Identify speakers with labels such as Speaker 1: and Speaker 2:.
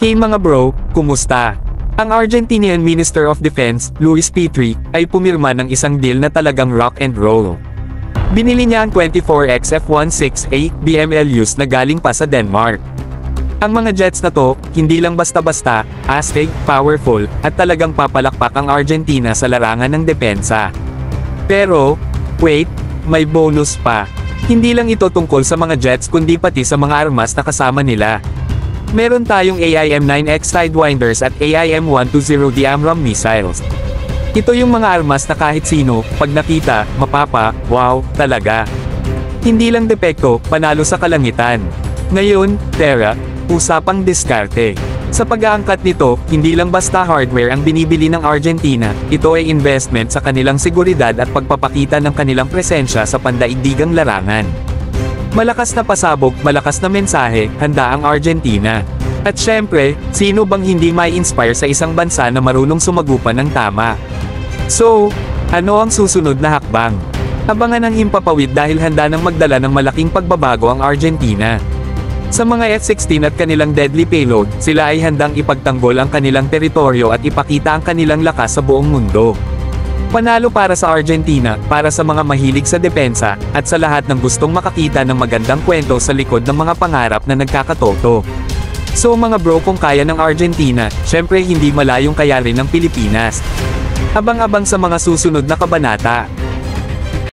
Speaker 1: Hey mga bro, kumusta? Ang Argentinian Minister of Defense, Luis Petri, ay pumirma ng isang deal na talagang rock and roll. Binili niya ang 24X F-16A BMLUs na galing pa sa Denmark. Ang mga jets na to, hindi lang basta-basta, astig, powerful, at talagang papalakpak ang Argentina sa larangan ng depensa. Pero, wait, may bonus pa. Hindi lang ito tungkol sa mga jets kundi pati sa mga armas na kasama nila. Meron tayong AIM-9X Sidewinders at AIM-120D AMRAAM missiles. Ito yung mga armas na kahit sino, pag nakita, wow, talaga. Hindi lang depekto, panalo sa kalangitan. Ngayon, Terra, usapang diskarte. Sa pag-aangkat nito, hindi lang basta hardware ang binibili ng Argentina, ito ay investment sa kanilang seguridad at pagpapakita ng kanilang presensya sa pandaigdigang larangan. Malakas na pasabog, malakas na mensahe, handa ang Argentina. At syempre, sino bang hindi may inspire sa isang bansa na marunong sumagupan ng tama? So, ano ang susunod na hakbang? Abangan ang himpapawid dahil handa nang magdala ng malaking pagbabago ang Argentina. Sa mga F-16 at kanilang deadly payload, sila ay handang ipagtanggol ang kanilang teritoryo at ipakita ang kanilang lakas sa buong mundo. Panalo para sa Argentina, para sa mga mahilig sa depensa, at sa lahat ng gustong makakita ng magandang kwento sa likod ng mga pangarap na nagkakatoto. So mga bro, kung kaya ng Argentina, syempre hindi malayong kaya rin ng Pilipinas. Abang-abang sa mga susunod na kabanata.